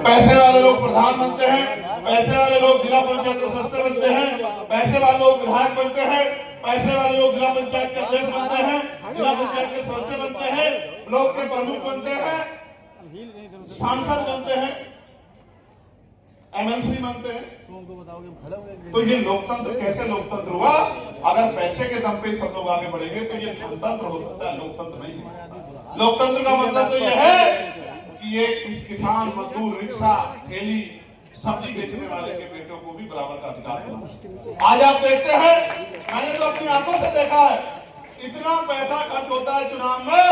पैसे वाले लोग प्रधान बनते हैं, पैसे वाले लोग जिला पंचायत के सदस्य बनते हैं, पैसे वाले लोग विधायक बनते हैं, पैसे वाले लोग जिला पंचायत के अध्यक्ष बनते हैं, जिला पंचायत के सदस्य बनते हैं, ब्लॉक के प्रमुख बनते हैं, सांसद बनते हैं, एमएलसी बनते हैं। तो ये लोकतंत्र कैसे लोकतंत्र हुआ? अगर पैसे के दम पे सब लोग आगे बढ़ेंगे तो ये धनतंत्र हो सकता है, लोकतंत्र नहीं हो सकता। लोकतंत्र का मतलब तो यह है कि ये किसान, मजदूर, रिक्शा, ठेली, सब्जी बेचने वाले के बेटों को भी बराबर का अधिकार मिला। आज आप देखते हैं, मैंने तो अपनी आंखों से देखा है, इतना पैसा खर्च होता है चुनाव में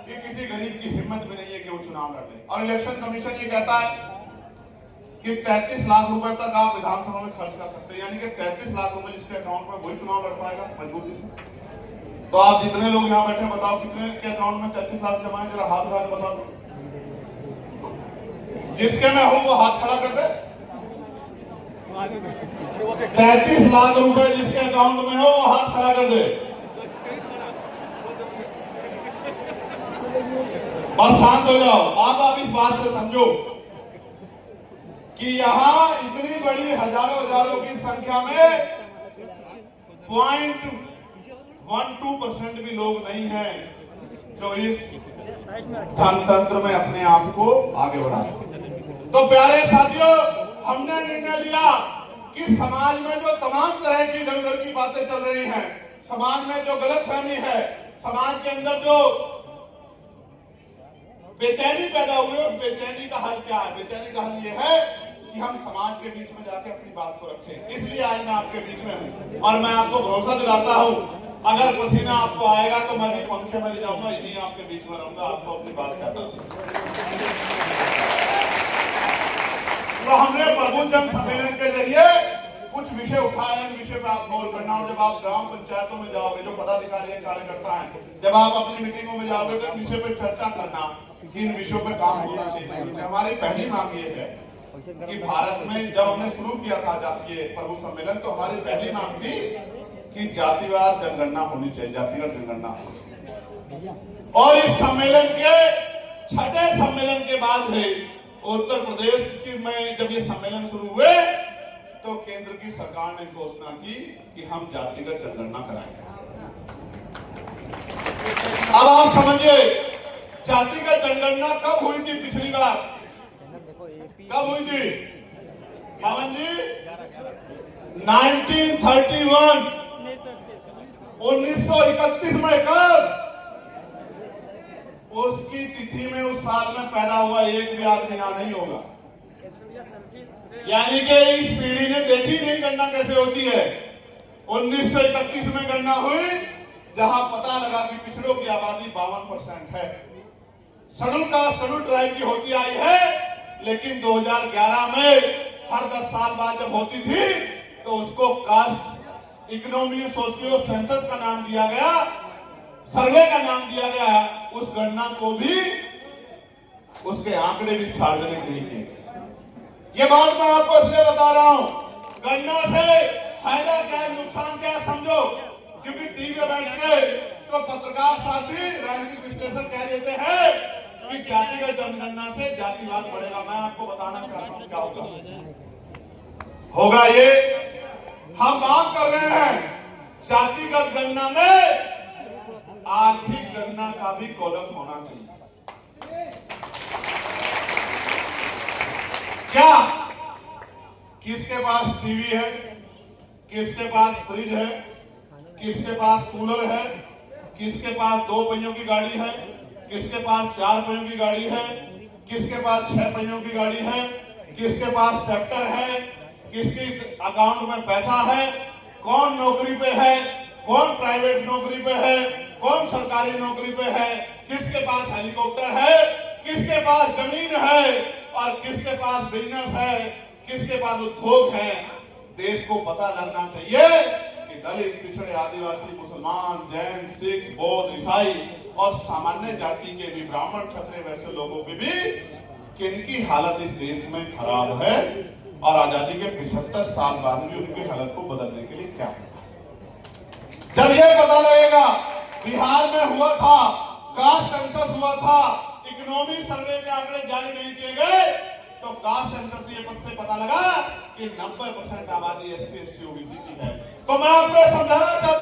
कि किसी गरीब की हिम्मत भी नहीं है कि वो चुनाव लड़ ले। और इलेक्शन कमीशन ये कहता है कि 33 लाख रुपए तक आप विधानसभा में खर्च कर सकते हैं, यानी कि 33 लाख रुपए जिसके अकाउंट में वही चुनाव लड़ पाएगा मजबूती से। तो आप जितने लोग यहाँ बैठे बताओ कितने के अकाउंट में 33 लाख जमा है? जरा हाथ उठा के बता दो। जिसके में हो वो हाथ खड़ा कर दे। 33 लाख रुपए जिसके अकाउंट में हो वो हाथ खड़ा कर दे। और शांत हो जाओ। आप इस बात से समझो कि यहाँ इतनी बड़ी हजारों की संख्या में 0.12% भी लोग नहीं हैं जो इस धनतंत्र में अपने आप को आगे बढ़ा सकते। तो प्यारे साथियों, हमने निर्णय लिया कि समाज में जो तमाम तरह की इधर उधर की बातें चल रही हैं, समाज में जो गलतफहमी है, समाज के अंदर जो बेचैनी पैदा हुई है, उस बेचैनी का हल क्या है? बेचैनी का हल ये है कि हम समाज के बीच में जाके अपनी बात को रखें। इसलिए आज मैं आपके बीच में हूं और मैं आपको भरोसा दिलाता हूं, अगर पसीना आपको आएगा तो मैं भी पंखे में ले जाऊंगा, यही आपके बीच में रहूंगा, आपको अपनी बात कहता हूं। तो हमने प्रबुद्ध जन सम्मेलन के जरिए कुछ विषय उठाए, इन विषय पे आप गौर करना। और जब आप ग्राम पंचायतों में जाओगे, जो पदाधिकारी है, कार्यकर्ता है, जब आप अपनी मीटिंगों में जाओगे तो इन विषय पे चर्चा करना कि इन विषयों पे काम होना चाहिए। हमारी पहली मांग ये है कि भारत में जब हमने शुरू किया था जातीय प्रभु सम्मेलन, तो हमारी पहली मांग थी कि जातिवार जनगणना होनी चाहिए, जातिगत जनगणना। और इस सम्मेलन के छठे सम्मेलन के बाद है उत्तर प्रदेश की में जब ये सम्मेलन शुरू हुए तो केंद्र की सरकार ने घोषणा की कि हम जातिगत जनगणना कराएंगे। अब आप समझिए, जातिगत जनगणना कब हुई थी पिछली बार? कब हुई थी पवन जी? 1931, 1931 में। कब? उसकी तिथि में उस साल में पैदा हुआ एक भी आदमी यहां नहीं होगा। यानी कि इस पीढ़ी ने देखी नहीं गणना कैसे होती है। 1931 में गणना हुई, जहां पता लगा कि पिछड़ों की आबादी 52% है। शेड्यूल कास्ट, शेड्यूल ट्राइब की होती आई है, लेकिन 2011 में हर 10 साल बाद जब होती थी तो उसको कास्ट इकोनॉमी सोशियो सेंसस का नाम दिया गया, सर्वे का नाम दिया गया। उस गणना को भी, उसके आंकड़े भी सार्वजनिक नहीं किए गए। ये बात मैं आपको इसलिए बता रहा हूं, गणना से फायदा क्या है, नुकसान क्या है समझो। क्योंकि टीवी में बैठ के तो पत्रकार साथी राजनीतिक विश्लेषण कह देते हैं कि जातिगत जनगणना से जातिवाद बढ़ेगा। मैं आपको बताना चाहता हूं क्या होगा ये हम बात कर रहे हैं। जातिगत गणना में आर्थिक गणना का भी कॉलम होना चाहिए। क्या किसके पास टीवी है, किसके पास फ्रिज है, किसके पास कूलर है, किसके पास 2 पहियों की गाड़ी है, किसके पास 4 पहियों की गाड़ी है, किसके पास 6 पहियों की गाड़ी है, किसके पास ट्रैक्टर है, किसके अकाउंट में पैसा है, कौन नौकरी पे है, कौन प्राइवेट नौकरी पे है, कौन सरकारी नौकरी पे है, किसके पास हेलीकॉप्टर है, किसके पास जमीन है और किसके पास बिजनेस है, किसके पास उद्योग है। देश को पता लगना चाहिए कि दलित, पिछड़े, आदिवासी, मुसलमान, जैन, सिख, बौद्ध, ईसाई और सामान्य जाति के भी, ब्राह्मण, क्षत्रिय, वैसे लोगों की भी किनकी हालत इस देश में खराब है और आजादी के 75 साल बाद भी उनकी हालत को बदलने के लिए क्या है। जब ये पता लगेगा, बिहार में हुआ था, कास्ट सेंसस हुआ था, इकोनॉमी सर्वे के आंकड़े जारी नहीं किए गए, तो कास्ट सेंसर से ये पता लगा कि 90% आबादी SC ST OBC की है। तो मैं आपको समझाना चाहता हूं